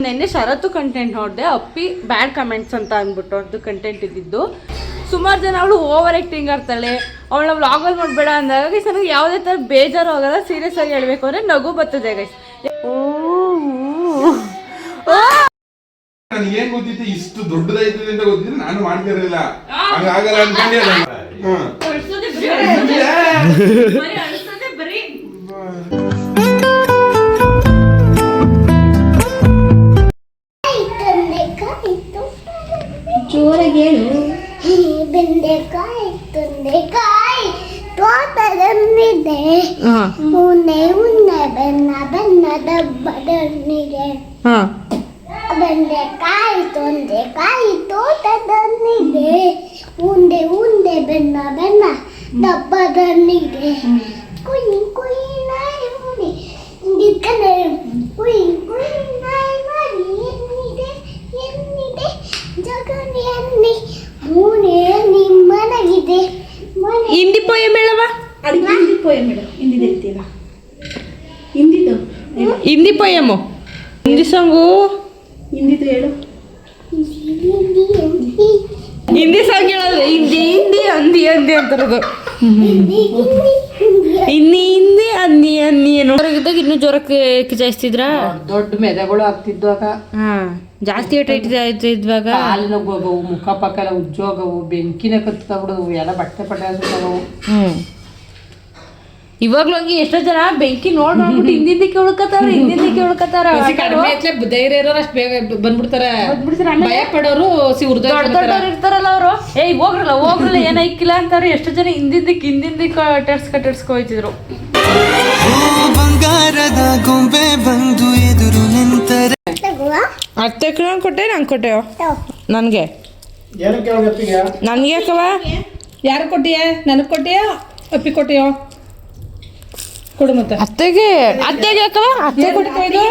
ನೆನ್ನೆ ಷರತ್ತು ಕಂಟೆಂಟ್ ನೋಡಿದೆ, ಅಪ್ಪಿ ಬ್ಯಾಡ್ ಕಮೆಂಟ್ಸ್ ಅಂತ ಅಂದ್ಬಿಟ್ಟು ಅದು ಕಂಟೆಂಟ್ ಇದ್ದಿದ್ದು. ಸುಮಾರು ಜನ ಅವಳು ಓವರ್ ಆ್ಯಕ್ಟಿಂಗ್ ಆಡ್ತಾಳೆ, ಅವಳ ವ್ಲಾಗಲ್ಲಿ ನೋಡಬೇಡ ಅಂದಾಗ ಗೈಸ್ ನನಗೆ ಯಾವುದೇ ಥರ ಬೇಜಾರು ಹೋಗಲ್ಲ. ಸೀರಿಯಸ್ ಆಗಿ ಹೇಳಬೇಕು ಅಂದರೆ ನಗು ಬರ್ತದೆ ಗೈಸ್. ನನಗೇನ್ ಗೊತ್ತಿತ್ತು ಇಷ್ಟು ದೊಡ್ಡದಾಯ್ತದೆ ಅಂತ ಗೊತ್ತಿದ್ರೆ ನಾನು ಮಾಡ್ತಿರ್ಲಿಲ್ಲ. ಹಂಗಾಗಲ್ಲ ಅನ್ಕೊಂಡೆ. ಜೋರಾಗಿ ಹೇಳು. ಬೆಂಡೆಕಾಯಿ ತೊಂಡೆಕಾಯಿ ತೋಟದಲ್ಲಿದೆ, ಉನ್ನೆ ಉನ್ನೆ ಬೆನ್ನ ಬೆನ್ನ ಡಬ್ಬದಲ್ಲಿದೆ. ಬೆಂಡೆಕಾಯಿ ತೊಂಡೆಕಾಯಿ ತೋಟದಲ್ಲಿದೆ, ಉಂಡೆ ಉಂಡೆ ಬೆನ್ನ ಬೆನ್ನ ಡಬ್ಬದಲ್ಲಿದೆ. ಕುಯ್ ಕುಯ್ ನಾಯಿ ಮುಡಿ ನಿಕ್ಕನೆ, ಕುಯ್ ಕುಯ್ ನಾಯಿ ಮಾಡಿ ಎನ್ನಿದೆ ಎನ್ನಿದೆ ಜಗನಿ ಅನ್ನಿ ಮೂನೆ ನಿಮ್ಮನಗಿದೆ. ಹಿಂದಿ ಪೋಯಮ್ ಹೇಳವ. ಹಿಂದಿ ಪೋಯಮ್ ಹೇಳು. ಹಿಂದಿ ಹೇಳ್ತೀರಾ? ಹಿಂದಿದು ಹಿಂದಿ ಪೋಯಮು, ಹಿಂದಿ ಸಾಂಗು. ಹಿಂದಿದು ಹೇಳು. ಹಿಂದಿ ಸಾಂಗ್ ಹೇಳೋದು ಹಿಂದಿ ಹಿಂದಿ ಅಂದಿ ಅಂದಿ ಅಂತಾರದು. ಹಿಂದಿ ಹಿಂದಿ ಅಂದಿ ಅಂದಿ ಏನು ಹೊರಗಿದ್ದಾಗ ಇನ್ನೂ ಜ್ವರಕ್ಕೆ ಕಿಚಾಯಿಸ್ತಿದ್ರ. ದೊಡ್ಡ ಮೆದೆಗಳು ಆಗ್ತಿದ್ವು ಆಗ. ಜಾಸ್ತಿ ಏಟ್ ಇದ್ವಾಗ ಕಾಲಿನ ಹೋಗವು, ಮುಖ ಪಕ್ಕ ಎಲ್ಲ ಉಜ್ಜೋಗವು, ಬೆಂಕಿನ ಕತ್ಬಿಡೋವು, ಎಲ್ಲ ಬಟ್ಟೆ ಪಟ್ಟೆ ಹಾಕ್ಬಿಟ್ಟವು. ಇವಾಗ್ಲೂ ಹಂಗೆ ಎಷ್ಟೋ ಜನ ಬೆಂಕಿ ನೋಡ್ಬಿಟ್ಟು ಹಿಂದಿಂದಕ್ಕೆ ಉಳ್ಕತಾರ. ಕಡಿಮೆ ಐತ್ಲೆ ಧೈರ್ಯ ಇರೋರು ಅಷ್ಟು ಬೇಗ ಬಂದ್ಬಿಡ್ತಾರೆ. ಭಯ ಪಡೋರು ದೊಡ್ಡವ್ರು ಇರ್ತಾರಲ್ಲ ಅವರು, ಏಯ್ ಹೋಗ್ರಲ್ಲ ಏನೈಕಿಲ್ಲ ಅಂತಾರೆ. ಎಷ್ಟೋ ಜನ ಹಿಂದಿಂದಕ್ಕೆ ಟರ್ಸ್ಕೊ ಹೋಯ್ತಿದ್ರು. ಬಂಗಾರದ ಗೊಂಬೆ ಬಂದು ಎದುರು ನಿಂತರೆ ಅತ್ತೆ ಕೊಟ್ಟೆ ನಂಗೆ ಕೊಟ್ಟೆಯೋ ನನಗೆ ಯಾಕವ? ಯಾರು ಕೊಟ್ಟಿಯ? ನನಗೆ ಕೊಟ್ಟಿಯ? ಅಪ್ಪಿ ಕೊಟ್ಟಿಯೋ? ಕೊಡು ಮತ್ತೆ. ಅತ್ತೆಗೆ ಯಾಕವ? ಅತ್ತೆ ಕೊಟ್ಟಿದ್ದು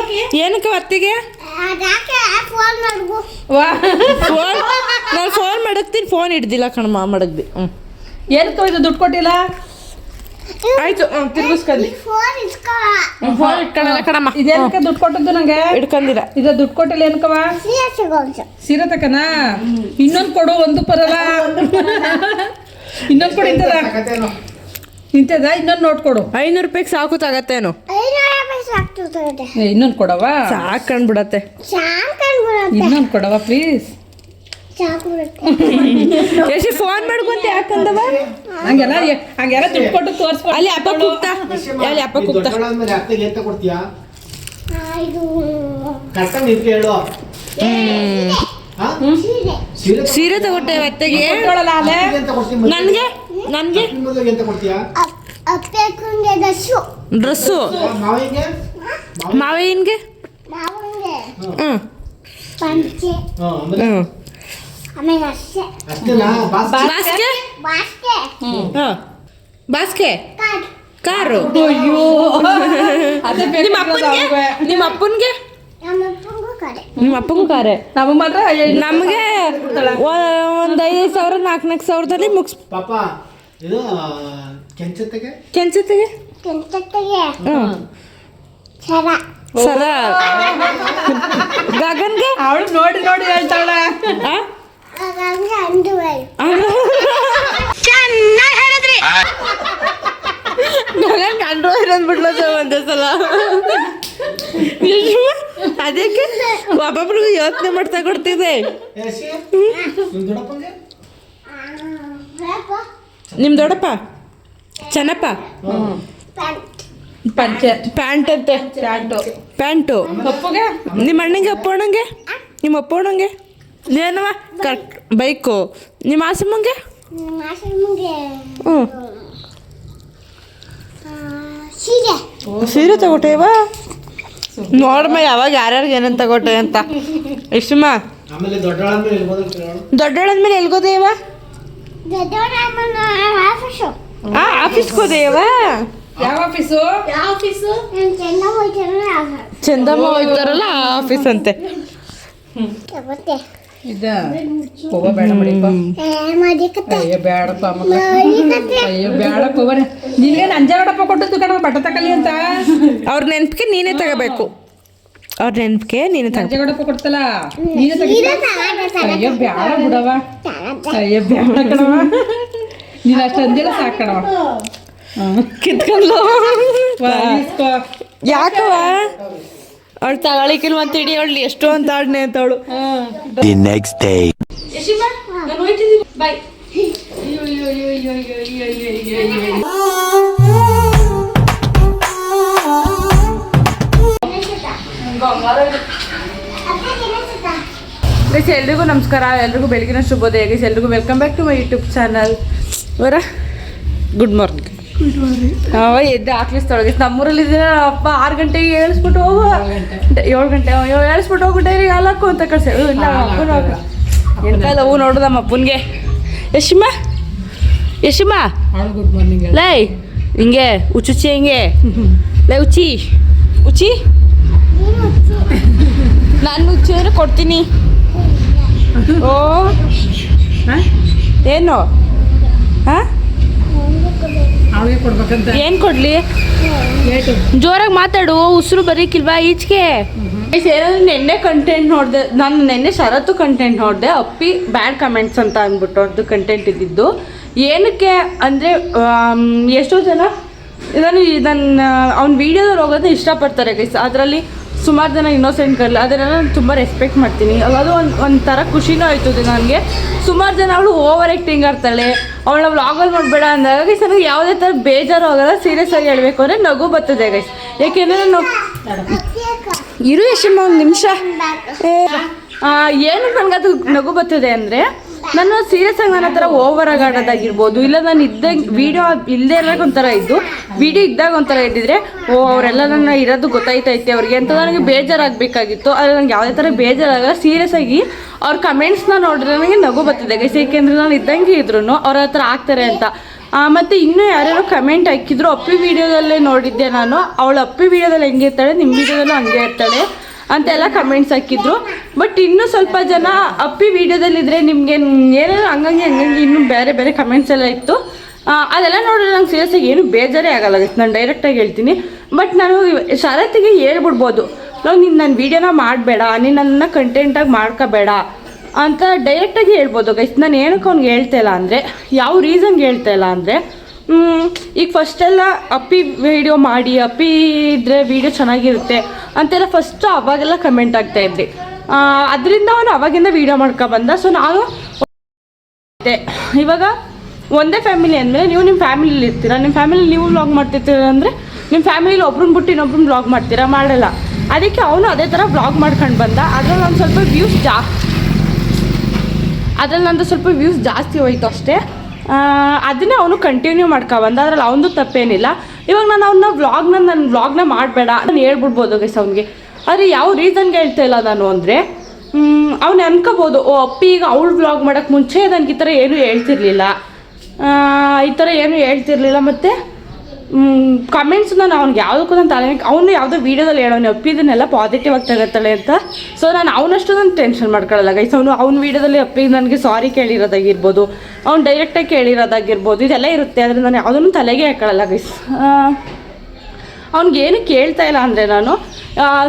ಏನಕ್ಕವ? ಅತ್ತೆಗೆ ನಾನು ಫೋನ್ ಮಡಗ್ತೀನಿ, ಫೋನ್ ಹಿಡ್ದಿಲ್ಲ ಕಣಮ್ಮ, ಮಡಗ್ದಿ. ಏನಕ್ಕೆ ಇದು ದುಡ್ಡು ಕೊಟ್ಟಿಲ್ಲ? ಆಯ್ತು ತಿರ್ಗಿಸ್ಕೊಂಡಿ. ಫೋನ್ ಇಟ್ಕೊಳ್ಳಲ್ಲ ಕಣಮ್ಮ. ಇದೇನಕ್ಕೆ ದುಡ್ಡು ಕೊಟ್ಟದ್ದು ನಂಗೆ? ಇಟ್ಕೊಂಡಿಲ್ಲ. ಇದು ದುಡ್ಡು ಕೊಟ್ಟಿಲ್ಲ ಏನಕ್ಕವ? ಸೀರೆ ತಕನಾ? ಇನ್ನೊಂದು ಕೊಡು, ಒಂದು ಬರಲ್ಲ. ಇನ್ನೊಂದು ಕೊಡು. ಇಂತದ ಇನ್ನೊಂದು ನೋಟ್ ಕೊಡು. 500 ರೂಪಾಯಿಗೆ ಸಾಕು ತಗತ್ತೇನು? ಇನ್ನೊಂದು ಕೊಡವ? ಸಾಕಂಡ್ಬಿಡತ್ತೆ. ಇನ್ನೊಂದು ಕೊಡವ ಪ್ಲೀಸ್. ಎಷ್ಟು ಫೋನ್ ಮಾಡ್ಕೊಂತ ಯಾಕಂದವ? ಹಂಗೆಲ್ಲ ದುಡ್ಡು ಕೊಟ್ಟು ತೋರಿಸ್ಕೊ. ಅಲ್ಲಿ ಅಪ್ಪ ಕೂಗ್ತಾ, ಅಲ್ಲಿ ಅಪ್ಪ ಕೂಗ್ತಾ. ಸೀರೆ ತಗೊಟ್ಟೆ ಅತ್ತೆಗೆ. ನನ್ಗೆ ಡ್ರೆಸ್ಸು. ಮಾವಯ್ಯನ್ಗೆ ಬಾಸ್ಕೆ ಕಾರು. ನಿಮ್ಮ ಅಪ್ಪನ್ಗೆ ನಿಮ್ಮ ಅಪ್ಪಂಗೂ ಕಾರೆ. ನಮಗೆ ಮಾತ್ರ ನಮಗೆ ಒಂದು 5,000 4,000ದಲ್ಲಿ ಮುಗಿಸ್. ಕೆಂಚತೆಗೆ ಸರ ಗಗನ್ಗೆ ಅವಳು ನೋಡಿ ಹೇಳ್ತಾಳೆ. ಗಗನ್ ಅಂಡ್ರಾಯ್ಡ್ ಅಂದ್ಬಿಡ್ಲದ ಒಂದೇ ಸಲ. ಅದಕ್ಕೆ ಒಬ್ಬೊಬ್ರಿಗೂ ಯೋಚನೆ ಮಾಡ್ತಾ ಕೊಡ್ತಿದೆ. ನಿಮ್ ದೊಡ್ಡಪ್ಪ ಚೆನ್ನಪ್ಪ ಪ್ಯಾಂಟ್ ಅಂತೆ. ಪ್ಯಾಂಟು ಕಪ್ಪುಗೆ. ನಿಮ್ಮ ಅಣ್ಣಂಗೆ ಅಪ್ಪಣ್ಣಂಗೆ, ನಿಮ್ಮ ಅಪ್ಪಣ್ಣಂಗೆ ಏನವ ಕರೆಕ್ಟ್ ಬೈಕು. ನಿಮ್ಮ ಆಸಮ್ಮಂಗೆ ಸೀರೆ ತಗೊಟ್ಟೇವ. ನೋಡಮ್ಮ ಯಾವಾಗ ಯಾರ್ಯಾರಿಗೆ ಏನೇನು ತಗೊಟ್ಟೆ ಅಂತ. ಇಷ್ಟಮ್ಮ ದೊಡ್ಡೋಳಂದ್ಮೇಲೆ ಎಲ್ಗೋದೇವ? ಆಫೀಸ್ಗೆ ಹೋದೇವ? ಯಾವ ಆಫೀಸು? ಚಂದಮ್ಮ ಹೋಗ್ತಾರಲ್ಲ ಆ ಆಫೀಸ್ ಅಂತೆ. ಇದ ಹೋಗಬೇಡ ಮಡಿಪ. ಅಯ್ಯೋ ಬೇಡಪ್ಪ ಮಕ್ಕ. ಅಯ್ಯೋ ಬೇಡಪ್ಪ ಬರ. ನಿನಗೆ ಅಂಜಾಡಪ್ಪ ಕೊಟ್ಟದ್ದು ಕಣ ಬಟ್ಟೆ ತಕಲಿ ಅಂತ. ಅವ್ರ ನೆನಪಿಗೆ ನೀನೇ ತಗೋಬೇಕು. ಅವ್ರ ನೆನಪಿಗೆ ನೀನು ಜಗಡಪ್ಪ ಕೊಡ್ತಲ್ಲ ನೀನು ಅಯ್ಯೋ ಬ್ಯಾಡ ಬಿಡವ ಅಯ್ಯೋ ಬ್ಯಾಡ ಕಣವ ನೀನು ಅಷ್ಟು ಅಂದಿಲ್ಲ ಸಾಕಣವ ಕಿತ್ಕೊಂಡ್ಲು ಯಾಕವ ಅವಳು ತಗೊಳಿಕಿಲ್ ಅಂತೇಳಿ ಅವಳು ಎಷ್ಟು ಅಂತ ಆಡ್ನೆ ಅಂತವಳು. The next day. Bye. Guys ಎಲ್ರಿಗೂ ನಮಸ್ಕಾರ, ಎಲ್ರಿಗೂ ಬೆಳಗಿನ ಶುಭೋದಯ. ಗೈಸ್ ಎಲ್ರಿಗೂ welcome back to my YouTube channel. ವರ ಗುಡ್ ಮಾರ್ನಿಂಗ್. ಎದ್ದು ಹಾಕ್ಲಿಸ್ತೊಳಗೆ ನಮ್ಮೂರಲ್ಲಿ ಇದ್ದೀರ ಅಪ್ಪ 6 ಗಂಟೆಗೆ ಏಳಿಸ್ಬಿಟ್ಟು ಹೋಗು, 7 ಗಂಟೆ ಏಳಿಸ್ಬಿಟ್ಟು ಹೋಗು ಡೈರಿಗೆ ಹಾಲಾಕು ಅಂತ ಕಳ್ಸಿ. ಇಲ್ಲ ಅಪ್ಪನ ಎಂತಲ್ಲ ಹೂ ನೋಡು ನಮ್ಮ ಅಪ್ಪನಿಗೆ. ಯಶಿಮ ಗುಡ್ ಮಾರ್ನಿಂಗ್ ಲೈ ಹಿಂಗೆ ಉಚ್ಚಿ ಹಿಂಗೆ ಲೈ ಉಚ್ಚಿ ನಾನು ಉಚ್ಚಿದ್ರೆ ಕೊಡ್ತೀನಿ. ಓ ಏನು ಹಾಂ ಅವಳಿಗೆ ಕೊಡ್ಬೇಕಂತ ಏನು ಕೊಡ್ಲಿ? ಜೋರಾಗಿ ಮಾತಾಡು, ಉಸಿರು ಬರೀಕಿಲ್ವಾ ಈಚೆಗೆ. ಏನಾದ್ರು ನೆನ್ನೆ ಕಂಟೆಂಟ್ ನೋಡಿದೆ ನಾನು, ನೆನ್ನೆ ಶರತ್ತು ಕಂಟೆಂಟ್ ನೋಡಿದೆ, ಅಪ್ಪಿ ಬ್ಯಾಡ್ ಕಮೆಂಟ್ಸ್ ಅಂತ ಅಂದ್ಬಿಟ್ಟು ಅವ್ರದ್ದು ಕಂಟೆಂಟ್ ಇದ್ದಿದ್ದು. ಏನಕ್ಕೆ ಅಂದರೆ ಎಷ್ಟೋ ಜನ ಇದನ್ನು ಅವ್ನ ವೀಡಿಯೋದಲ್ಲಿ ಹೋಗೋದನ್ನ ಇಷ್ಟಪಡ್ತಾರೆ ಗೈಸ್. ಅದರಲ್ಲಿ ಸುಮಾರು ಜನ ಇನ್ನೋಸೆಂಟ್ ಗರ್ಲ್, ಅದನ್ನೆಲ್ಲ ನಾನು ತುಂಬ ರೆಸ್ಪೆಕ್ಟ್ ಮಾಡ್ತೀನಿ. ಅದು ಒಂಥರ ಖುಷಿನೂ ಆಯ್ತದೆ ನನಗೆ. ಸುಮಾರು ಜನ ಅವಳು ಓವರ್ ಆ್ಯಕ್ಟಿಂಗ್ ಆಡ್ತಾಳೆ, ಅವಳನ್ನ ವ್ಲಾಗಲ್ಲಿ ಮಾಡಬೇಡ ಅಂದಾಗ ಗೈಸ್ ನನಗೆ ಯಾವುದೇ ಥರ ಬೇಜಾರು ಆಗೋಲ್ಲ. ಸೀರಿಯಸ್ ಆಗಿ ಹೇಳಬೇಕು ಅಂದರೆ ನಗು ಬರ್ತದೆ ಗೈಸ್. ಯಾಕೆಂದರೆ ನಾನು ಇರು ಯಶಮ್ಮ ಒಂದು ನಿಮಿಷ. ಏನು ನನಗದು ನಗು ಬರ್ತದೆ ಅಂದರೆ, ನಾನು ಸೀರಿಯಸ್ ಆಗಿ ನನ್ನ ಹತ್ರ ಓವರ್ ಆಗಿ ಆಡೋದಾಗಿರ್ಬೋದು, ಇಲ್ಲ ನಾನು ಇದ್ದಂಗೆ ವೀಡಿಯೋ ಇಲ್ಲದೆ ಇರೋಕೆ ಒಂಥರ ಇದ್ದು, ವೀಡಿಯೋ ಇದ್ದಾಗ ಒಂಥರ ಇದ್ದಿದ್ರೆ ಅವರೆಲ್ಲ ನನ್ನ ಇರೋದು ಗೊತ್ತಾಯ್ತೈತೆ ಅವ್ರಿಗೆ ಅಂತ ನನಗೆ ಬೇಜಾರಾಗಬೇಕಾಗಿತ್ತು. ಆದರೆ ನನಗೆ ಯಾವುದೇ ಥರ ಬೇಜಾರಾಗ ಸೀರಿಯಸ್ ಆಗಿ ಅವ್ರ ಕಮೆಂಟ್ಸ್ನ ನೋಡಿದ್ರೆ ನನಗೆ ನಗು ಬರ್ತದೆ ಗೈಸ್. ಏಕೆಂದರೆ ನಾನು ಇದ್ದಂಗೆ ಇದ್ರೂ ಅವ್ರ ಹತ್ರ ಆಗ್ತಾರೆ ಅಂತ. ಮತ್ತು ಇನ್ನೂ ಯಾರ್ಯಾರು ಕಮೆಂಟ್ ಹಾಕಿದ್ರು, ಅಪ್ಪಿ ವೀಡಿಯೋದಲ್ಲೇ ನೋಡಿದ್ದೆ ನಾನು, ಅವಳು ಅಪ್ಪಿ ವೀಡಿಯೋದಲ್ಲಿ ಹೆಂಗೆ ಇರ್ತಾಳೆ ನಿಮ್ಮ ವೀಡಿಯೋದಲ್ಲೂ ಹಂಗೆ ಇರ್ತಾಳೆ ಅಂತೆಲ್ಲ ಕಮೆಂಟ್ಸ್ ಹಾಕಿದ್ರು. ಬಟ್ ಇನ್ನೂ ಸ್ವಲ್ಪ ಜನ ಅಪ್ಪಿ ವೀಡಿಯೋದಲ್ಲಿದ್ದರೆ ನಿಮಗೆ ಏನಾದ್ರು ಹಂಗಂಗೆ ಇನ್ನೂ ಬೇರೆ ಬೇರೆ ಕಮೆಂಟ್ಸ್ ಎಲ್ಲ ಇತ್ತು. ಅದೆಲ್ಲ ನೋಡಿದ್ರೆ ನಂಗೆ ಸೀರಿಯಸ್ ಆಗಿ ಏನು ಬೇಜಾರೇ ಆಗಲ್ಲ, ನಾನು ಡೈರೆಕ್ಟಾಗಿ ಹೇಳ್ತೀನಿ. ಬಟ್ ನಾನು ಶರತ್ತಿಗೆ ಹೇಳ್ಬಿಡ್ಬೋದು, ನೀನು ನನ್ನ ವೀಡಿಯೋನ ಮಾಡಬೇಡ, ನೀನು ನನ್ನ ಕಂಟೆಂಟಾಗಿ ಮಾಡ್ಕೋಬೇಡ ಅಂತ ಡೈರೆಕ್ಟಾಗಿ ಹೇಳ್ಬೋದು ಗೈಸ್. ನಾನು ಏನಕ್ಕೆ ಅವ್ನಿಗೆ ಹೇಳ್ತಾಯಿಲ್ಲ ಅಂದರೆ, ಯಾವ ರೀಸನ್ಗೆ ಹೇಳ್ತಾಯಿಲ್ಲ ಅಂದರೆ, ಈಗ ಫಸ್ಟೆಲ್ಲ ಅಪ್ಪಿ ವೀಡಿಯೋ ಮಾಡಿ, ಅಪ್ಪಿ ಇದ್ದರೆ ವೀಡಿಯೋ ಚೆನ್ನಾಗಿರುತ್ತೆ ಅಂತೆಲ್ಲ ಫಸ್ಟು ಅವಾಗೆಲ್ಲ ಕಮೆಂಟ್ ಆಗ್ತಾಯಿದ್ರಿ. ಅದರಿಂದ ಅವನು ಅವಾಗಿಂದ ವೀಡಿಯೋ ಮಾಡ್ಕೊಬಂದ. ಸೊ ನಾನು ಇವಾಗ ಒಂದೇ ಫ್ಯಾಮಿಲಿ ಅಂದಮೇಲೆ, ನೀವು ನಿಮ್ಮ ಫ್ಯಾಮಿಲಿಲಿ ಇರ್ತೀರ, ನಿಮ್ಮ ಫ್ಯಾಮಿಲಿ ನೀವು ವ್ಲಾಗ್ ಮಾಡ್ತಿರ್ತೀರ ಅಂದರೆ ನಿಮ್ಮ ಫ್ಯಾಮಿಲಿಲಿ ಒಬ್ರನ್ನ ಬಿಟ್ಟು ಇನ್ನೊಬ್ರನ್ನ ವ್ಲಾಗ್ ಮಾಡ್ತೀರಾ? ಮಾಡಲ್ಲ. ಅದಕ್ಕೆ ಅವನು ಅದೇ ಥರ ವ್ಲಾಗ್ ಮಾಡ್ಕೊಂಡು ಬಂದ. ಅದ್ರಲ್ಲಿ ಒಂದು ಸ್ವಲ್ಪ ವ್ಯೂಸ್ ಜಾಸ್ತಿ ಹೋಯ್ತು ಅಷ್ಟೇ. ಅದನ್ನೇ ಅವನು ಕಂಟಿನ್ಯೂ ಮಾಡ್ಕೊಬಂದ. ಅದ್ರಲ್ಲಿ ಅವನದು ತಪ್ಪೇನಿಲ್ಲ. ಇವಾಗ ನಾನು ನನ್ನ ವ್ಲಾಗ್ನ ಮಾಡಬೇಡ ನಾನು ಹೇಳ್ಬಿಡ್ಬೋದು ಗೈಸ್ ಅವ್ನಿಗೆ. ಆದರೆ ಯಾವ ರೀಸನ್ಗೆ ಹೇಳ್ತಾ ಇಲ್ಲ ನಾನು ಅಂದರೆ, ಅವ್ನು ಅನ್ಕೋಬೋದು, ಓ ಅಪ್ಪಿ ಈಗ ಅವಳು ವ್ಲಾಗ್ ಮಾಡೋಕ್ಕೆ ಮುಂಚೆ ನನಗೆ ಈ ಥರ ಏನೂ ಹೇಳ್ತಿರ್ಲಿಲ್ಲ, ಮತ್ತು ಕಮೆಂಟ್ಸ್ ನಾನು ಅವ್ನಿಗೆ ಯಾವುದಕ್ಕೂ ನಾನು ತಲೆ, ಅವನು ಯಾವುದೋ ವೀಡಿಯೋದಲ್ಲಿ ಹೇಳೋನು ಅಪ್ಪಿ ಇದನ್ನೆಲ್ಲ ಪಾಸಿಟಿವ್ ಆಗಿ ತಗೋತಾಳೆ ಅಂತ. ಸೊ ನಾನು ಅವನಷ್ಟು ನಾನು ಟೆನ್ಷನ್ ಮಾಡ್ಕೊಳ್ಳಲ್ಲ ಗೈಸ್. ಅವ್ನ ವೀಡಿಯೋದಲ್ಲಿ ಅಪ್ಪಿ ನನಗೆ ಸಾರಿ ಕೇಳಿರೋದಾಗಿರ್ಬೋದು, ಅವ್ನು ಡೈರೆಕ್ಟಾಗಿ ಕೇಳಿರೋದಾಗಿರ್ಬೋದು, ಇದೆಲ್ಲ ಇರುತ್ತೆ. ಆದರೆ ನಾನು ಯಾವುದನ್ನು ತಲೆಗೆ ಹಾಕೊಳ್ಳಲ್ಲ ಗೈಸ್. ಅವ್ನಿಗೇನು ಕೇಳ್ತಾ ಇಲ್ಲ ಅಂದರೆ, ನಾನು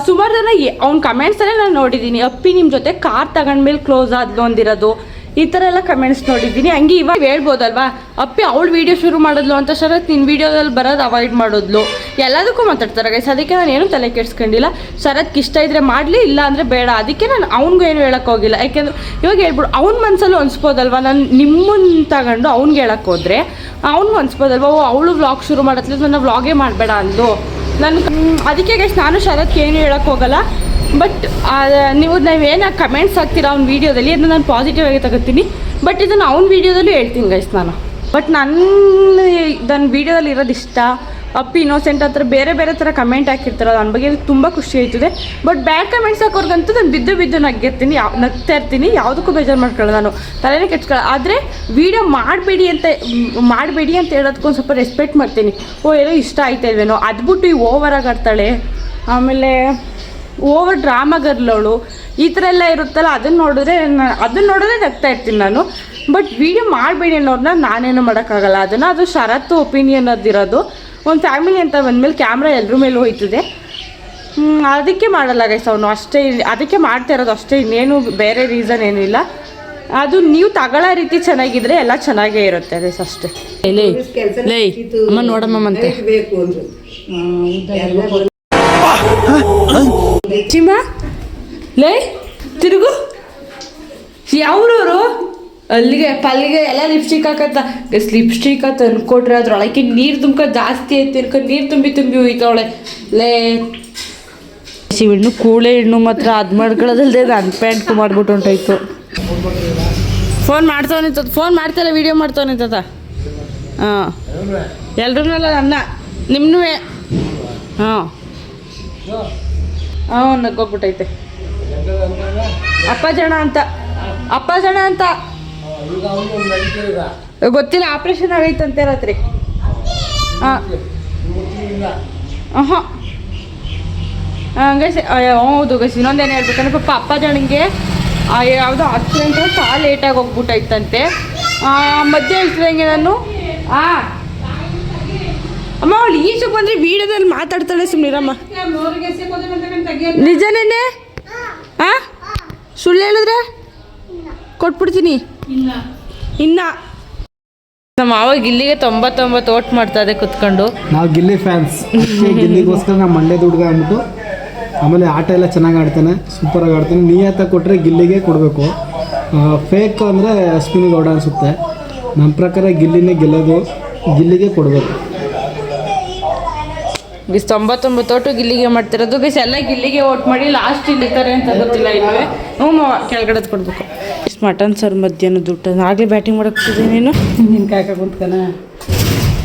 ಸುಮಾರು ಜನ ಅವ್ನ ಕಮೆಂಟ್ಸಲ್ಲೇ ನಾನು ನೋಡಿದ್ದೀನಿ, ಅಪ್ಪಿ ನಿಮ್ಮ ಜೊತೆ ಕಾರ್ ತಗೊಂಡ್ಮೇಲೆ ಕ್ಲೋಸ್ ಆದ್ಲು ಅಂದಿರೋದು, ಈ ಥರ ಎಲ್ಲ ಕಮೆಂಟ್ಸ್ ನೋಡಿದ್ದೀನಿ. ಹಂಗೆ ಇವಾಗ ಹೇಳ್ಬೋದಲ್ವಾ, ಅಪ್ಪಿ ಅವಳು ವೀಡಿಯೋ ಶುರು ಮಾಡಿದ್ಲು ಅಂತ ಶರತ್ ನಿನ್ನ ವೀಡಿಯೋದಲ್ಲಿ ಬರೋದು ಅವಾಯ್ಡ್ ಮಾಡಿದ್ಲು, ಎಲ್ಲದಕ್ಕೂ ಮಾತಾಡ್ತಾರೆ ಗೈಸ್. ಅದಕ್ಕೆ ನಾನು ಏನೂ ತಲೆ ಕೆಡ್ಸ್ಕೊಂಡಿಲ್ಲ. ಶರತ್ಗೆ ಇಷ್ಟ ಇದ್ದರೆ ಮಾಡಲಿ, ಇಲ್ಲ ಅಂದರೆ ಬೇಡ. ಅದಕ್ಕೆ ನಾನು ಅವ್ನಿಗೂ ಏನು ಹೇಳೋಕ್ಕೋಗಿಲ್ಲ. ಯಾಕೆಂದ್ರೆ ಇವಾಗ ಹೇಳ್ಬಿಡು, ಅವ್ನ ಮನಸ್ಸಲ್ಲೂ ಅನ್ಸ್ಬೋದಲ್ವ, ನಾನು ನಿಮ್ಮನ್ನು ತಗೊಂಡು ಅವ್ನಿಗೆ ಹೇಳಕ್ಕೆ ಹೋದರೆ ಅವ್ನಿಗೂ ಅನ್ಸ್ಬೋದಲ್ವ, ಓ ಅವಳು ವ್ಲಾಗ್ ಶುರು ಮಾಡತ್ಲಿ, ನನ್ನ ವ್ಲಾಗೇ ಮಾಡಬೇಡ ಅಂದು. ಅದಕ್ಕೆ ಗೈಸ್ ನಾನು ಶರತ್ಗೆ ಏನು ಹೇಳಕ್ಕೆ ಹೋಗಲ್ಲ. ಬಟ್ ನೀವೇನು ಕಮೆಂಟ್ಸ್ ಹಾಕ್ತೀರಾ ಅವ್ನ ವೀಡಿಯೋದಲ್ಲಿ, ಅದನ್ನ ನಾನು ಪಾಸಿಟಿವ್ ಆಗಿ ತಗೋತೀನಿ. ಬಟ್ ಇದನ್ನು ಅವ್ನ ವೀಡಿಯೋದಲ್ಲೂ ಹೇಳ್ತೀನಿ ಗೈಸ್ ನಾನು. ಬಟ್ ನನ್ನ ವೀಡಿಯೋದಲ್ಲಿ ಇರೋದು ಇಷ್ಟ. ಅಪ್ಪಿ ಇನ್ನೋಸೆಂಟ್ ಹತ್ರ ಬೇರೆ ಬೇರೆ ಥರ ಕಮೆಂಟ್ ಹಾಕಿರ್ತಾರಲ್ಲ, ನನ್ನ ಬಗ್ಗೆ ತುಂಬ ಖುಷಿ ಆಯ್ತದೆ. ಬಟ್ ಬ್ಯಾಡ್ ಕಮೆಂಟ್ಸ್ ಹಾಕೋರ್ಗಂತೂ ನಾನು ಬಿದ್ದು ನಗ್ತಾ ಇರ್ತೀನಿ. ಯಾವುದಕ್ಕೂ ಬೇಜಾರು ಮಾಡ್ಕೊಳ್ಳೋದು, ನಾನು ತಲೆನೇ ಕೆಚ್ಕೊಳ್ಳೋ. ಆದರೆ ವೀಡಿಯೋ ಮಾಡಬೇಡಿ ಅಂತ ಹೇಳೋದಕ್ಕೊಂದು ಸ್ವಲ್ಪ ರೆಸ್ಪೆಕ್ಟ್ ಮಾಡ್ತೀನಿ. ಓ ಏನೋ ಇಷ್ಟ ಆಯ್ತಾ ಇಲ್ವೇನೋ, ಅದ್ಬಿಟ್ಟು ಈ ಓವರಾಗಿ ಆಡ್ತಾಳೆ, ಆಮೇಲೆ ಓವರ್ ಡ್ರಾಮಾ ಗರ್ಲವಳು, ಈ ಥರ ಎಲ್ಲ ಇರುತ್ತಲ್ಲ, ಅದನ್ನು ನೋಡಿದ್ರೆ ನಗ್ತಾ ಇರ್ತೀನಿ ನಾನು. ಬಟ್ ವೀಡಿಯೋ ಮಾಡಬೇಡಿ ಅನ್ನೋದನ್ನ ನಾನೇನು ಮಾಡೋಕ್ಕಾಗಲ್ಲ. ಅದು ಶರತ್ತು ಒಪಿನಿಯನ್ ಅದಿರೋದು. ಒಂದು ಫ್ಯಾಮಿಲಿ ಅಂತ ಬಂದಮೇಲೆ ಕ್ಯಾಮ್ರಾ ಎಲ್ಲರ ಮೇಲೂ ಹೋಯ್ತದೆ. ಅದಕ್ಕೆ ಮಾಡಲ್ಲ ಗೈಸ್ ಅವನು ಅಷ್ಟೇ, ಅದಕ್ಕೆ ಮಾಡ್ತಾ ಇರೋದು ಅಷ್ಟೇ, ಇನ್ನೇನು ಬೇರೆ ರೀಸನ್ ಏನಿಲ್ಲ. ಅದು ನೀವು ತಗೊಳ್ಳೋ ರೀತಿ ಚೆನ್ನಾಗಿದ್ರೆ ಎಲ್ಲ ಚೆನ್ನಾಗೇ ಇರುತ್ತೆ ಗೈಸ್ ಅಷ್ಟೇ. ಲೇ ಲೇ ಅಮ್ಮ ನೋಡಮ್ಮಂತೆ ಚಿಮ್ಮ ಲೇ ತಿರುಗು. ಯಾವ್ರವರು ಅಲ್ಲಿಗೆ ಪಲ್ಲಿಗೆ ಎಲ್ಲ ಲಿಪ್ಸ್ಟಿಕ್ ಹಾಕತ್ತ. ಲಿಪ್ಸ್ಟಿಕ್ ತಂದ್ಕೊಟ್ರೆ ಅದ್ರೊಳಗೆ ನೀರು ತುಂಬ್ಕೊ ಜಾಸ್ತಿ ಐತಿ ಅನ್ಕೊಂಡು ನೀರು ತುಂಬಿ ಹೋಯ್ತವಳೆ. ಲೇ ಶಿವಣ್ಣು ಕೂಳೆ ಹೆಣ್ಣು ಮಾತ್ರ ಅದು ಮಾಡ್ಕೊಳ್ಳೋದಲ್ದೆ ನನ್ನ ಪ್ಯಾಂಟ್ ಮಾಡ್ಬಿಟ್ಟು ಹೊಂಟೋಯ್ತು. ಫೋನ್ ಮಾಡ್ತಾವನಿತ್ತದ, ಫೋನ್ ಮಾಡ್ತಾಯಿಲ್ಲ ವೀಡಿಯೋ ಮಾಡ್ತಾವನಿತ್ತದ. ಹಾಂ ಎಲ್ರನ್ನಲ್ಲ ನನ್ನ ನಿಮ್ಮನ್ನೂ. ಹಾಂ ನಕ್ಕೋಗ್ಬಿಟ್ಟೈತೆ. ಅಪ್ಪ ಜನ ಅಂತ ಗೊತ್ತಿಲ್ಲ, ಆಪ್ರೇಷನ್ ಆಗೈತಂತೆ ರಾತ್ರಿ. ಹಾಂ ಹಾಂ ಗೈಸ್ ಹೌದು ಗೈಸ್. ಇನ್ನೊಂದೇನು ಹೇಳ್ಬೇಕಂದ್ರೆ ಪಾಪ ಅಪ್ಪ ಜನಂಗೆ ಯಾವುದೋ ಆಕ್ಸಿಡೆಂಟ್ ಕಾಲು ಲೇಟಾಗಿ ಹೋಗ್ಬಿಟ್ಟೈತಂತೆ. ಮಧ್ಯೆ ಹೇಳ್ತಿದಂಗೆ ನಾನು ಅಮ್ಮ ಅವಳು ಈಚೆಗೆ ಬಂದರೆ ವೀಡಿಯೋದಲ್ಲಿ ಮಾತಾಡ್ತಾಳೆ, ಸುಮ್ಮನಿರಮ್ಮ. ನಿಜನೇನೆ? ಹಾಂ ಸುಳ್ಳು ಹೇಳಿದ್ರೆ ಕೊಟ್ಬಿಡ್ತೀನಿ. ಇನ್ನ ನಮ್ಮ ಮಾವ ಗಿಲ್ಲಿಗೆ 99 ಓಟ್ ಮಾಡ್ತಾ ಇದೆ ಕುತ್ಕೊಂಡು. ನಾವು ಗಿಲ್ಲಿ ಫ್ಯಾನ್ಸ್, ಗಿಲ್ಲಿಗೋಸ್ಕರ ನಾವು ಮಂಡ್ಯದ ಹುಡುಗ ಅಂದ್ಬಿಟ್ಟು. ಆಮೇಲೆ ಆಟ ಎಲ್ಲ ಚೆನ್ನಾಗಿ ಆಡ್ತಾನೆ, ಸೂಪರಾಗಿ ಆಡ್ತಾನೆ. ನಿಯತ್ತ ಕೊಟ್ಟರೆ ಗಿಲ್ಲಿಗೆ ಕೊಡಬೇಕು. ಫೇಕ್ ಅಂದರೆ ಅಶ್ವಿನಿ ಗೌಡ ಅನಿಸುತ್ತೆ. ನಮ್ಮ ಪ್ರಕಾರ ಗಿಲ್ಲಿನೇ ಗೆಲ್ಲೋದು, ಗಿಲ್ಲಿಗೆ ಕೊಡಬೇಕು. 99 ಓಟು ಗಿಲ್ಲಿಗೆ ಮಾಡ್ತಿರೋದು ಗೈಸ್. ಎಲ್ಲ ಗಿಲ್ಲಿಗೆ ಓಟ್ ಮಾಡಿ ಲಾಸ್ಟ್ ಇಲ್ಲಿರ್ತಾರೆ ಅಂತ ಗೊತ್ತಿಲ್ಲ. ಇಲ್ಲವೇ ಕೆಳಗಡೆ ಕೊಡಬೇಕು. ಇಷ್ಟು ಮಟನ್ ಸರ್ ಮಧ್ಯಾಹ್ನ ದುಡ್ಡು ಆಗಲೇ ಬ್ಯಾಟಿಂಗ್ ಮಾಡೋಕ್ತಿದ್ದೆ. ನೀನು ನಿನ್ನ ಕಾಕ ಕುಂತ್ಕನ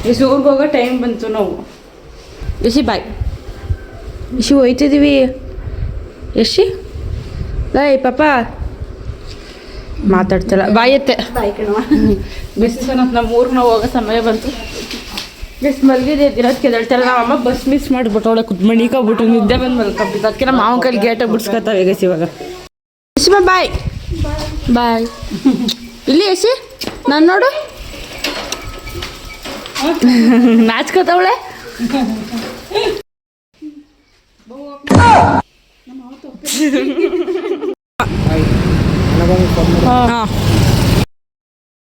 ಇಷ್ಟು ಊರಿಗೆ ಹೋಗೋ ಟೈಮ್ ಬಂತು. ನಾವು ಯಶಿ ಬಾಯ್ ಯಶಿ ಹೋಯ್ತಿದ್ದೀವಿ. ಯಶಿ ಬಾಯ್ ಪಾಪ ಮಾತಾಡ್ತಿಲ್ಲ, ಬಾಯತ್ತೆ ಬಿಸಿಸನ ನಮ್ಮ ಊರಿಗೆ ನಾವು ಹೋಗೋ ಸಮಯ ಬಂತು. ಬಿಸ್ ಮಲ್ಗಿದೆ ಇರೋದು ಕೆದಳ್ತಾರೆ. ನಮ್ಮ ಅಮ್ಮ ಬಸ್ ಮಿಸ್ ಮಾಡಿಬಿಟ್ಟು ಅವಳೆ ಮಣಿಕೋಗ್ಬಿಟ್ಟು ನಿದ್ದೆ ಬಂದು ಮಲ್ಕೊಬಿಟ್ಟು. ಅದಕ್ಕೆ ನಮ್ಮ ಮಾವನ ಕೈಲಿ ಗೇಟಾಗಿ ಬಿಡ್ಸ್ಕೊತಾವೆ ಗೈಸ್ ಇವಾಗ. ಯಶಿಮಾ ಬಾಯ್ ಬಾಯ್. ಇಲ್ಲಿ ಯಶಿ ನಾನು ನೋಡು ನಾಚ್ಕೋತಾವಳೆ.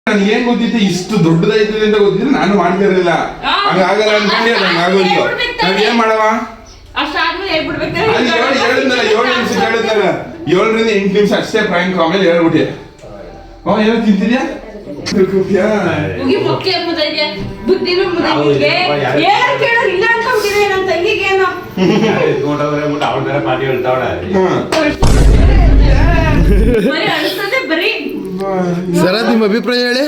ನನ್ಗೆ ಏನ್ ಗೊತ್ತಿತ್ತು ಇಷ್ಟು ದೊಡ್ಡದಾಯ್ತದೆ ಅಂತ ಗೊತ್ತಿದ್ರೆ ನಾನು ಮಾಡ್ತಿರ್ಲಿಲ್ಲ. ಹಂಗಾಗಲ್ಲ ಅನ್ಕೊಂಡೆ ಆಗೋಯ್ತು. ನಾವ್ ಏನ್ ಮಾಡವ? ಹೇಳಿದ್ನಲ್ಲ 7 ನಿಮಿಷ ಹೇಳಿದ್ನಲ್ಲ, 7ರಿಂದ 8 ನಿಮಿಷ ಅಷ್ಟೇ ಪ್ರಾಂಕ್. ಆಮೇಲೆ ಹೇಳ್ಬಿಟ್ಟೆ ಏನೋ ತಿಂತಿದ್ಯಾ ಸರ ನಿಮ್ಮ ಅಭಿಪ್ರಾಯ ಹೇಳಿ.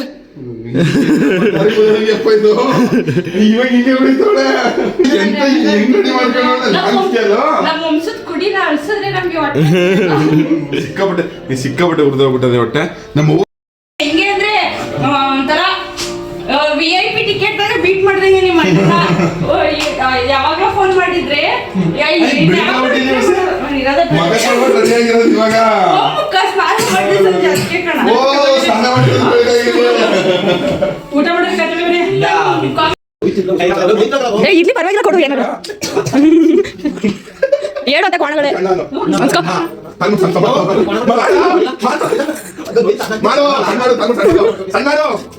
ಇವಾಗ ಹಿಂಗೆ ಬಿಡ್ತಾಳೆ ಸಿಕ್ಕಾಪಟ್ಟೆ ಉರ್ದೋಗ್ಬಿಟ್ಟದೆ ಹೊಟ್ಟೆ. ನಮ್ಮ ಹೆಂಗೆ ಅಂದ್ರೆ ಒಂಥರ VIP ಟಿಕೆಟ್ ಬೀಟ್ ಮಾಡ್ದಂಗೆ ನಿಮ್ಮ ಯಾವಾಗ ಫೋನ್ ಮಾಡಿದ್ರೆ ಊಟ ಇಲ್ಲಿ ಪರವಾಗಿಲ್ಲ ಕೊಡು ಏನಾದ್ರು ಹೇಳು ಅಂತ ಕೋಣಗಳೇ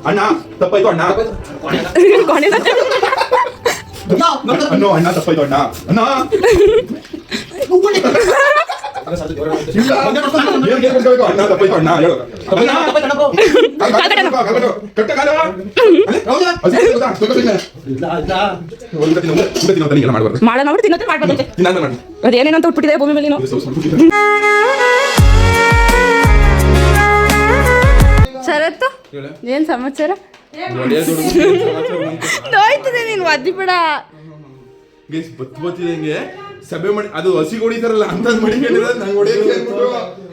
ಅಣ್ಣ ತಪ್ಪಾಯ್ತು ಅಣ್ಣ ಅಣ್ಣ ತಪ್ಪಾಯ್ತು ಅಣ್ಣ ಅಣ್ಣ ಅಣ್ಣ ತಪ್ಪಾಯ್ತು ಅಣ್ಣ ಹೇಳು ಮಾಡೋಣ ತಿನ್ನೋದು ಮಾಡ್ಬೋದು. ಅದೇನೇನಂತ ಉಟ್ಬಿಟ್ಟಿದೆ ಭೂಮಿ ಮೇಲೆ ನೀನು. ಶರತ್ತು ಏನ್ ಸಮಾಚಾರ? ನೋಯ್ತದೆ ನೀನು ಒದ್ದಿ ಬಿಡ. ಬತ್ತಿದಂಗೆ ಸಭೆ ಮಾಡಿ ಅದು ಹಸಿ ಹೊಡಿತಾರಲ್ಲ ಅಂತ ಮಡಿಕೊಂಡಿರ ನಂಗೆ ಹೊಡಿಯೋಕೆ ಹೇಳ್ಬಿಟ್ರು.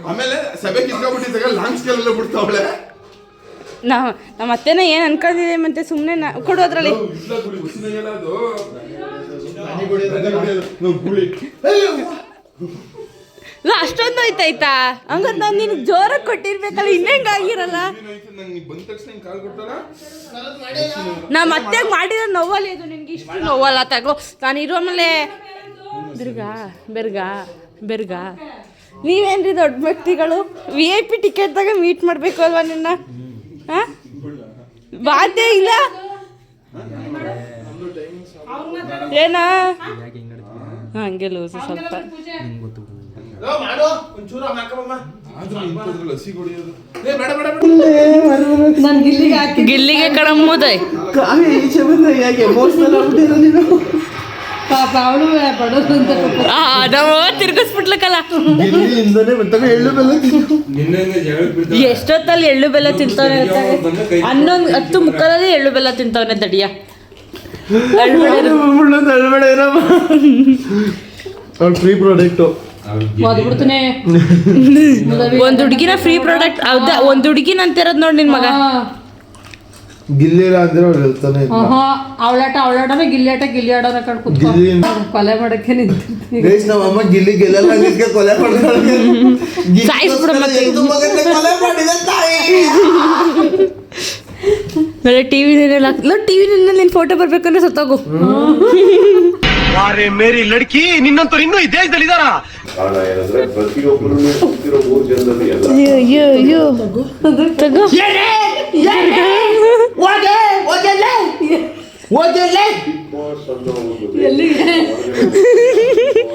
ಆಮೇಲೆ ಸಭೆ ಕಿತ್ಕೊಂಡ್ಬಿಟ್ಟಿದ್ದಾಗ ಲಾಂಗ್ ಸ್ಕೇಲ್ ಎಲ್ಲ ಬಿಡ್ತಾವಳೆ. ನಮ್ಮ ಅತ್ತೆನ ಏನ್ ಅನ್ಕೊಂಡಿದೆ ಮತ್ತೆ ಸುಮ್ಮನೆ ಕೊಡೋದ್ರಲ್ಲಿ ಅಷ್ಟೊಂದು ಹೋಯ್ತಾಯ್ತಾ? ಹಂಗಂತ ನಾನು ನಿನಗೆ ಜೋರಾಗಿ ಕೊಟ್ಟಿರ್ಬೇಕಲ್ಲ, ಇನ್ನೇಂಗ ಆಗಿರಲ್ಲ. ನಮ್ಮ ಅತ್ತೆಗೆ ಮಾಡಿರೋ ನೋವಲ್ಲ ಇದು, ನಿನ್ಗೆ ಇಷ್ಟು ನೋವಲ್ಲ ತಗೋ. ನಾನು ಇರೋ ಮೇಲೆ ಬೆರ್ಗ ನೀವೇನ್ರಿ ದೊಡ್ಡ ವ್ಯಕ್ತಿಗಳು VIP ಟಿಕೆಟ್ದಾಗ ಮೀಟ್ ಮಾಡಬೇಕು ಅಲ್ವಾ ನಿನ್ನ ಹಾಂ ಬಾಧ್ಯ ಇಲ್ಲ ಏನಾ ಹಂಗೆ ಲೂಸು ಸ್ವಲ್ಪ ನಾನು ಗಿಲ್ಲಿಗೆ ಹಾಕಿ ಗಿಲ್ಲಿಗೆ ಕಡಂಬುದೈ ಪಾಪ ಅವಳು ಬಡೋದು ಅಂತ ನಾವು ತಿರ್ಗಿಸ್ಬಿಟ್ಲಕ್ಕಲ್ಲ ಎಷ್ಟೊತ್ತಲ್ಲಿ ಎಳ್ಳು ಬೆಲ್ಲ ತಿಂತವನೆ 10 ಮುಕ್ಕಲಲ್ಲಿ ಎಳ್ಳು ಬೆಲ್ಲ ತಿಂತವನೆ ದಡಿಯ ಫ್ರೀ ಪ್ರಾಡಕ್ಟು ಓದ್ಬಿಡ್ತಾನೆ ಒಂದ್ ಹುಡುಗಿನ ಫ್ರೀ ಪ್ರಾಡಕ್ಟ್ ಹೌದಾ ಒಂದ್ ಹುಡುಗಿನ ಅಂತಿರೋದ್ ನೋಡಿ ನಿನ್ ಮಗ ಗಿಲ್ಲಿರ ಅಂದ್ರೆ ಅವ್ರು ಹೇಳ್ತಾನೆ ಅವಳಾಟನೇ ಗಿಲ್ಲಿ ಆಡೋನ ಕಣ್ ಕುತ್ಕೊಂಡು ಕೊಲೆ ಮಾಡಕ್ಕೆ ನಿಂತಿರ್ತೀನಿ ಗೈಸ್ ನಮ್ಮ ಅಮ್ಮ ಗಿಲ್ಲಿ ಗೆಲ್ಲಲ್ಲ ಅದಕ್ಕೆ ಕೊಲೆ ಮಾಡ್ತಾರೆ ಸಾಯಿಸ್ಬಿಡು ಮತ್ತೆ. ಕೊಲೆ ಮಾಡಿದ ತಾಯಿ ಬೇರೆ ಟಿವಿ ಟಿವಿನಲ್ಲಿ ನಿನ್ ಫೋಟೋ ಬರ್ಬೇಕಂದ್ರೆ ಸತ್ತೋಗು ಅರೆ ಮೇರಿ ಲಡ್ಕಿ ನಿನ್ನಂತವ್ರು ಇನ್ನೂ ಈ ದೇಶದಲ್ಲಿ ಇದಾರ ಕಾರಣ ಏನಂದ್ರೆ ಪ್ರತಿಯೊಬ್ಬರು ಕೂತಿರೋ 3 ಜನದಲ್ಲಿ ಎಲ್ಲ ತಗೋ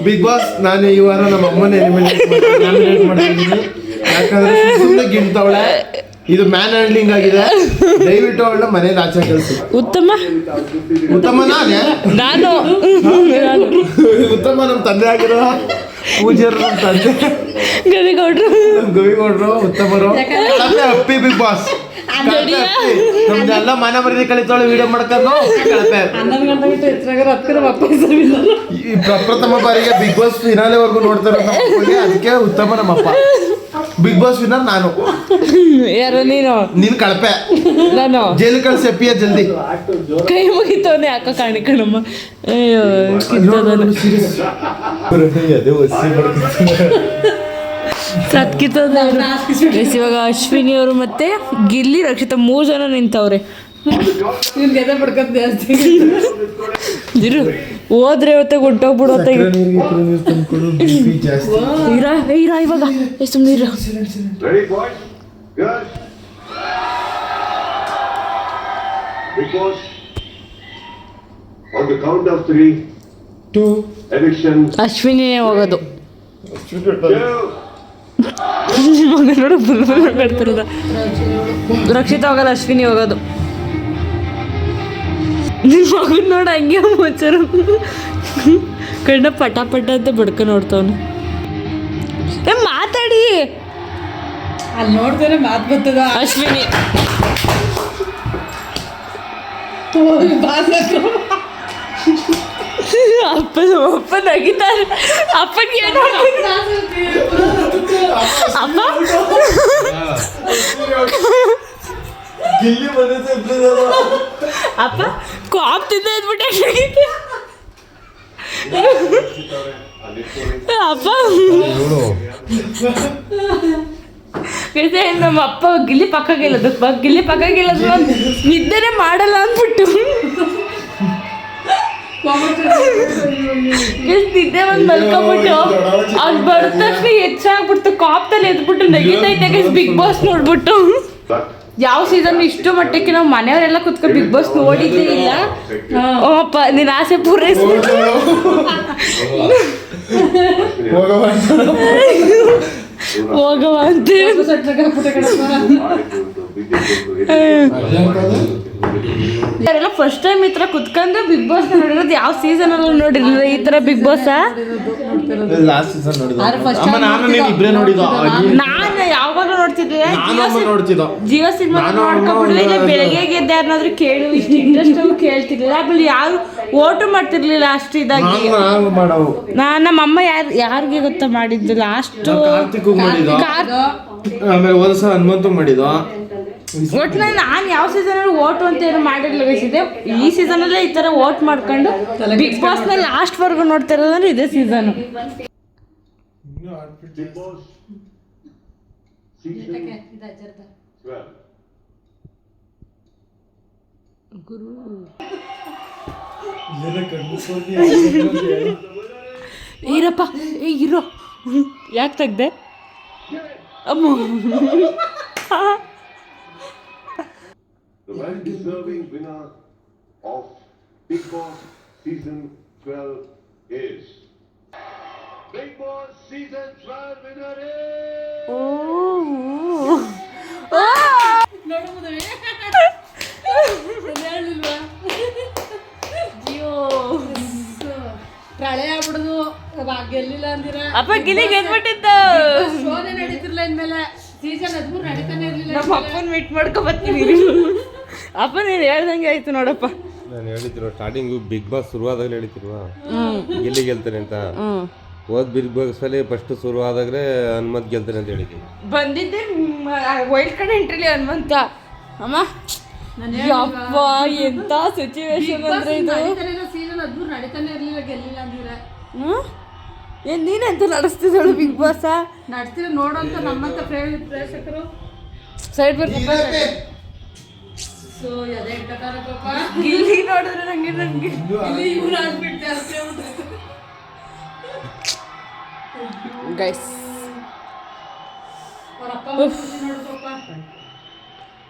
ಬಿಗ್ ಬಾಸ್ ನಾನು ಈ ವಾರ ನಮ್ಮ ಅಮ್ಮನ ನಾಮಿನೇಟ್ ಮಾಡಿದ್ದೀನಿ ಯಾಕಂದ್ರೆ ಸುಮ್ಮನೆ ಗಿಂತವಳೆ ಇದು ಮ್ಯಾನ್ ಹ್ಯಾಂಡ್ಲಿಂಗ್ ಆಗಿದೆ ದಯವಿಟ್ಟು ಅವಳನ್ನ ಮನೇಲಿ ಆಚೆ ಕಳಿಸಿ ಉತ್ತಮ ನಾನು ಉತ್ತಮ ನಮ್ಮ ತಂದೆ ಆಗಿರೋ ಪೂಜ್ಯರು ನಮ್ಮ ತಂದೆ ಗವಿಗೌಡ್ರು ಉತ್ತಮರು ಅಪ್ಪಿ ಬಿಗ್ ಬಾಸ್ ನಮ್ದೆಲ್ಲ ಮನೆ ಮರ್ಯಾದೆ ಕಲಿತಾಳೆ ವಿಡಿಯೋ ಮಾಡ್ಕೊಂಡು ಕಳಪೆ 11 ಗಂಟೆ ಬಿಟ್ಟು ಎಚ್ಚರಾಗರ ಹತ್ತಿರ ವಾಪಸ್ ಈ ಪ್ರಪ್ರಥಮ ಬಾರಿಗೆ ಬಿಗ್ ಬಾಸ್ ಫಿನಾಲೆವರೆಗೂ ನೋಡ್ತಾರೆ ಅದಕ್ಕೆ ಉತ್ತಮ ನಮ್ಮಪ್ಪ ಬಿಗ್ ಬಾಸ್ ವಿನ್ನರ್ ನಾನು ಯಾರು ನೀನ್ ಕಳಪೆ ನಾನು ಜೈಲು ಕಳ್ಸಿ ಎಪ್ಪಿಯ ಜಲ್ದಿ ಕೈ ಮುಗಿತವನೆ ಯಾಕ ಕಾಣಿಕಣಮ್ಮ ಅಯ್ಯೋ ಸತ್ಕಿತ್ತದ ಇವಾಗ ಅಶ್ವಿನಿ ಅವರು ಮತ್ತೆ ಗಿಲ್ಲಿ ರಕ್ಷಿತ 3 ಜನ ನಿಂತವ್ರೆ ಇವ್ನು ಗೆದೆ ಪಡ್ಕೊಂಡು ಜಾಸ್ತಿ ಇರು ಹೋದ್ರೆ ಇವತ್ತೆ ಹೊಂಟೋಗ್ಬಿಡು ಅಂತ ಇರ ಇವಾಗ ಸುಮ್ಮನೆ ಇರ Ready, boys? Good. Because on the count of 3, 2 eviction. ಅಶ್ವಿನಿನೇ ಹೋಗೋದು 2. ಮಗ ನೋಡು ಬುಲ್ ಮಾಡ್ತಿರೋದ ರಕ್ಷಿತ ಹೋಗಲ್ಲ ಅಶ್ವಿನಿ ಹೋಗೋದು ನಿನ್ ಮಗನ್ ನೋಡ ಹಂಗೆ ಮುಚ್ಚರು ಕಣ್ಣ ಪಟ ಅಂತ ಬಡ್ಕ ನೋಡ್ತವನು ಮಾತಾಡಿ ಅಲ್ಲಿ ನೋಡ್ತಾರೆ ಮಾತು ಬರ್ತದ ಅಶ್ವಿನಿ ಅಪ್ಪ ನಗಿತಾರೆ ಅಪ್ಪನಿಗೆ ಏನು ಅಮ್ಮ ಅಪ್ಪ ಕಾಪ್ ತಿಂದ ಇದ್ಬಿಟ್ಟೆ ಅಪ್ಪ ನಮ್ಮ ಅಪ್ಪ ಗಿಲ್ಲಿ ಪಕ್ಕ ಗೆಲ್ಲದು ನಿದ್ದೆನೆ ಮಾಡಲ್ಲ ಅಂದ್ಬಿಟ್ಟು ನಿದ್ದೆ ಒಂದ್ ಮಲ್ಕೊಂಬಿಟ್ಟು ಅವ್ನು ಬಡ್ದ ತಕ್ಷಣ ಹೆಚ್ಚಾಗ್ಬಿಡ್ತು ಕಾಪ್ದಲ್ಲಿ ಎದ್ಬಿಟ್ಟು ನಗಿತೈತೆ ಬಿಗ್ ಬಾಸ್ ನೋಡ್ಬಿಟ್ಟು ಯಾವ ಸೀಸನ್ ಇಷ್ಟು ಮಟ್ಟಕ್ಕೆ ನಾವು ಮನೆಯವರೆಲ್ಲ ಕುತ್ಕೊಂಡು ಬಿಗ್ ಬಾಸ್ ನೋಡಿದ್ದೇ ಇಲ್ಲ ಅಪ್ಪ ನಿನ್ನ ಆಸೆ ಪೂರೈಸ್ಬಿಟ್ಟು ಹೋಗವ ಅಂತ ಯಾರೆಲ್ಲ ಫಸ್ಟ್ ಟೈಮ್ ಈ ತರ ಕುತ್ಕೊಂಡು ಬಿಗ್ ಬಾಸ್ ನೋಡಿರೋದು ಯಾವ ಸೀಸನ್ ಅಲ್ಲೂ ನೋಡಿರ್ಲಿಲ್ಲ ಈ ತರ ಬಿಗ್ ಬಾಸ್ ಲಾಸ್ಟ್ ಸೀಸನ್ ನೋಡಿದ ನಾನು ನೀನು ಇಬ್ರೇ ನೋಡಿದ ನಾನು ಯಾವಾಗ ನೋಡ್ತಿದ್ದೆ ನೋಡ್ತಿದ್ದ ಜಿಯೋ ಸಿನಿಮಾ ನೋಡ್ಕೊಂಡ್ಬಿಡ್ಲಿ ಇಲ್ಲ ಬೆಳಗ್ಗೆ ಎದ್ದು ಯಾರನ್ನಾದ್ರೂ ಕೇಳು ಇಷ್ಟು ಇಂಟ್ರೆಸ್ಟ್ ಕೇಳ್ತಿರ್ಲಿಲ್ಲ ಆಮೇಲೆ ಯಾರು ಓಟು ಮಾಡ್ತಿರ್ಲಿಲ್ಲ ಅಷ್ಟು ಇದಾಗಿ ನಮ್ಮ ಅಮ್ಮ ಯಾರಿಗೆ ಗೊತ್ತಾ ಮಾಡಿದ್ದು ಲಾಸ್ಟ್ ಆಮೇಲೆ ಒಂದ್ಸ ಹನುಮಂತು ಮಾಡಿದ ಒಟ್ಟಿನಲ್ಲಿ ನಾನು ಯಾವ ಸೀಸನ್ ಓಟು ಅಂತ ಏನು ಮಾಡಿರ್ಲಿಲ್ಲ ಬಯಸಿದ್ದೆ ಈ ಸೀಸನಲ್ಲೇ ಈ ತರ ಓಟ್ ಮಾಡ್ಕೊಂಡು ಬಿಗ್ ಬಾಸ್ ನ ಲಾಸ್ಟ್ ವರ್ಗು ನೋಡ್ತಾ ಇರೋದಂದ್ರೆ ಇದೇ ಸೀಸನ್ Big Boss. Season 12. ಇರಪ್ಪ ಏ ಇರೋ ಯಾಕೆ ತೆಗ್ದೆ ಅಮ್ಮ The well-deserving winner of Big Boss Season 12 is... Big Boss Season 12 winner is... ಪ್ರಳಯ ಆಗ್ಬಿಡುದು ಗೆಲ್ಲಿಲ್ಲ ಅಂದಿರ ಅಪ್ಪ ಗಿಲಿ ಗೆದ್ಬಿಟ್ಟಿತ್ತು ಶೋನೆ ನಡೀತಿರ್ಲಿಲ್ಲ ಇನ್ಮೇಲೆ ಸೀಸನ್ 13 ನಡೀತಾನೆ ಇರ್ಲಿಲ್ಲ ನಮ್ಮ ಅಪ್ಪನ ಮೀಟ್ ಮಾಡ್ಕೊ ಬರ್ತೀನಿ ಅಪ್ಪ ನೀನು ಹೇಳ್ದಂಗೆ ಆಯ್ತು ನೋಡಪ್ಪ ನಾನು ಹೇಳಿದ್ರು ಸ್ಟಾರ್ಟಿಂಗು ಬಿಗ್ ಬಾಸ್ ಶುರುವಾದಾಗಲೇ ಹೇಳಿತಿರುವ ಗೆಲ್ಲಿ ಗೆಲ್ತಾನೆ ಅಂತ ಹೋದ್ ಬಿಗ್ ಬಾಸ್ ಅಲ್ಲಿ ಫಸ್ಟ್ ಶುರುವಾದಾಗಲೇ ಹನುಮಂತ್ ಗೆಲ್ತಾನೆ ಅಂತ ಹೇಳಿದ್ವಿ ಬಂದಿದ್ದೆ ವೈಲ್ಡ್ ಕಾರ್ಡ್ ಎಂಟ್ರಿಲಿ ಹನುಮಂತ ಅಮ್ಮ ಯಪ್ಪ ಎಂತ ಸಿಚುವೇಶನ್ ಅಂದ್ರೆ ಇದು ಸೀಸನ್ 13 ನಡೀತಾನೆ ಇರ್ಲಿಲ್ಲ ಗೆಲ್ಲಿಲ್ಲ ಅಂದಿರ ಏನ್ ನೀನೆಂತ ನಡೆಸ್ತಿದ್ದಳು ಬಿಗ್ ಬಾಸ್ ನಡ್ಸ್ತೀರ ನೋಡೋಂತ ನಮ್ಮಂತ ಪ್ರೇಕ್ಷಕರು ಸೈಡ್ ಬರ್ಕಪ್ಪ ಸೊ ಅದೇ ಪಾಪ ಗಿಲ್ಲಿ ನೋಡಿದ್ರೆ ನಂಗೆ ಇಲ್ಲಿ ಇವ್ರು ಆಗ್ಬಿಡ್ತೆ ಅಷ್ಟೇ ಗೈಸ್ ಅವ್ರ ಅಪ್ಪ ನೋಡು ಪಾಪ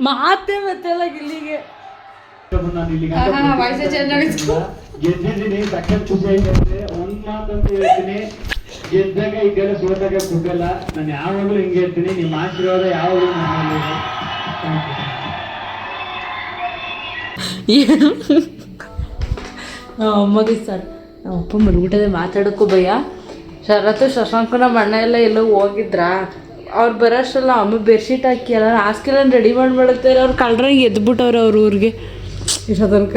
ಮಾತೆ ಮತ್ತೆಲ್ಲ ಗಿಲ್ಲಿಗೆ ವಯಸ್ಸೇ ಚೇಂಜ್ ಆಗಿತ್ತು ಗೆದ್ದಿದ್ದೀನಿ ಸಖತ್ ಖುಷಿ ಆಯ್ತಂತೆ ಒಂದ್ ಮಾತಂತ ಹೇಳ್ತೀನಿ, ಗೆದ್ದಾಗ ಇದ್ದೆಲ್ಲ ಸೋತಾಗ ಸುಖಲ್ಲ. ನಾನು ಯಾವಾಗಲೂ ಹಿಂಗೆ ಹೇಳ್ತೀನಿ, ನಿಮ್ಮ ಆಶೀರ್ವಾದ ಯಾವಾಗಲೂ ನಮ್ಮಲ್ಲಿದೆ. ಅಮ್ಮಗೆ ಸರ್ ನಮ್ಮ ಅಪ್ಪ ಮರ್ಬಿಟ್ಟದೆ ಮಾತಾಡೋಕ್ಕೂ ಭಯ. ಶರತ್ತು ಶಶಾಂಕ ನಮ್ಮ ಅಣ್ಣ ಎಲ್ಲ ಎಲ್ಲೋ ಹೋಗಿದ್ರಾ, ಅವ್ರು ಬರೋಷ್ಟಲ್ಲ ಅಮ್ಮ ಬೆಡ್ಶೀಟ್ ಹಾಕಿ ಎಲ್ಲ ಹಾಸ್ಗೆಲ್ಲ ರೆಡಿ ಮಾಡಿಬಿಡುತ್ತಾರೆ. ಅವ್ರು ಕಳ್ರಂಗೆ ಎದ್ಬಿಟ್ಟವ್ರು ಅವ್ರ ಊರಿಗೆ. ಇಷ್ಟ ತನಕ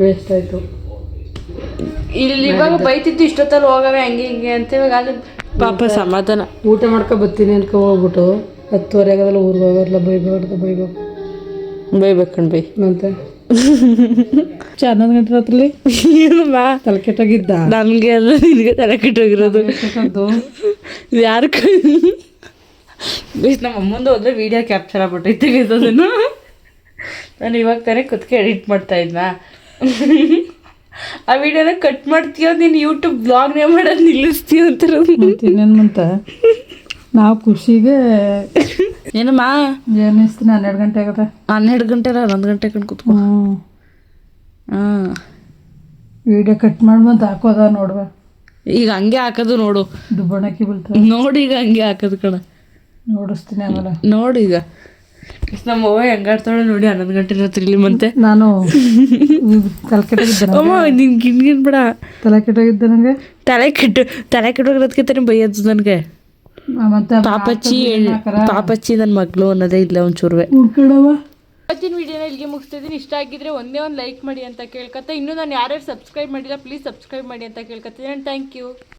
ವೇಸ್ಟ್ ಆಯಿತು. ಇಲ್ಲಿ ಇವಾಗ ಬೈತಿತ್ತು ಇಷ್ಟೊತ್ತಲ್ಲಿ ಹೋಗವೆ ಹಂಗೆ ಹಿಂಗೆ ಅಂತ. ಇವಾಗ ಅಲ್ಲಿ ಪಾಪ ಸಮಾಧಾನ. ಊಟ ಮಾಡ್ಕೊ ಬರ್ತೀನಿ ಅನ್ಕೊ ಹೋಗ್ಬಿಟ್ಟು 10:30 ಆಗೋದಲ್ಲ ಊರಿಗೆ ಹೋಗೋಲ್ಲ. ಬೈಬೇಕು ಬೈಬೇಕಣ್ ಬೈ ಮತ್ತೆ 11 ಗಂಟೆ ರಾತ್ರಿ ಏನಮ್ಮ ತಲೆ ಕೆಟ್ಟೋಗಿದ್ದ ನನಗೆ ಅಲ್ಲ ನಿನಗೆ ತಲೆ ಕೆಟ್ಟೋಗಿರೋದು. ಯಾರು ನಮ್ಮ ಅಮ್ಮಂದು ಹೋದ್ರೆ ವಿಡಿಯೋ ಕ್ಯಾಪ್ಚರ್ ಆಗ್ಬಿಟ್ಟೈತೆ ಅದನ್ನು. ನಾನು ಇವಾಗ ತಾನೇ ಕುತ್ಕೆ ಎಡಿಟ್ ಮಾಡ್ತಾ ಇದ್ನಾ, ಆ ವಿಡಿಯೋನ ಕಟ್ ಮಾಡ್ತೀಯೋ ನೀನು ಯೂಟ್ಯೂಬ್ ಬ್ಲಾಗ್ನೇ ಮಾಡೋದು ನಿಲ್ಲಿಸ್ತೀಯ ಅಂತಾರೆ. ಇನ್ನೇನು ಅಂತ ನಾವು ಖುಷಿಗೆ ಏನಮ್ಮ ಏನಿಸ್ತೀನಿ 12 ಗಂಟೆ ಆಗತ್ತೆ. 12 ಗಂಟೆ 11 ಗಂಟೆ ಕಣ್ ಕುತ್ಕೊ. ಹಾಂ ವಿಡಿಯೋ ಕಟ್ ಮಾಡ್ಬಂತ ಹಾಕೋದ ನೋಡುವ. ಈಗ ಹಂಗೆ ಹಾಕೋದು ನೋಡು, ದುಬ್ಬಣಕ್ಕಿ ಬೀಳ್ತದೆ ನೋಡಿ. ಈಗ ಹಂಗೆ ಹಾಕೋದು ಕಣ, ನೋಡಿಸ್ತೀನಿ ಆಮೇಲೆ ನೋಡಿ. ಈಗ ನಮ್ಮ ಅವ್ವ ಹೆಂಗಾಡ್ತಾಳೆ ನೋಡಿ 11 ಗಂಟೆ ರಾತ್ರಿಲಿ. ಮತ್ತೆ ನಾನು ತಲೆ ಕೆಟ್ಟೋಗಿದ್ದೆ. ಅಮ್ಮ ನಿನ್ ಗಿನ್ಗಿನ್ ಬೇಡ, ತಲೆ ಕೆಟ್ಟೋಗಿದ್ದೆ ನನಗೆ. ತಲೆ ಕೆಟ್ಟೋಗಿರೋದಕ್ಕಿಂತ ಬೈಯದ್ದು ನನಗೆ. ಮತ್ತೆ ಪಾಪಚ್ಚಿ ನನ್ನ ಮಗಳು ಅನ್ನೋದೇ ಇಲ್ಲ ಒಂಚೂರುವೆ. ಇವತ್ತಿನ ವಿಡಿಯೋನ ಇಲ್ಲಿಗೆ ಮುಗಿಸ್ತಿದ್ದೀನಿ. ಇಷ್ಟ ಆಗಿದ್ರೆ ಒಂದೇ ಒಂದು ಲೈಕ್ ಮಾಡಿ ಅಂತ ಕೇಳ್ಕೊತ, ಇನ್ನೂ ನಾನು ಯಾರ್ಯಾರು ಸಬ್ಸ್ಕ್ರೈಬ್ ಮಾಡಿಲ್ಲ ಪ್ಲೀಸ್ ಸಬ್ಸ್ಕ್ರೈಬ್ ಮಾಡಿ ಅಂತ ಕೇಳ್ಕೊತೀನಿ. Thank you.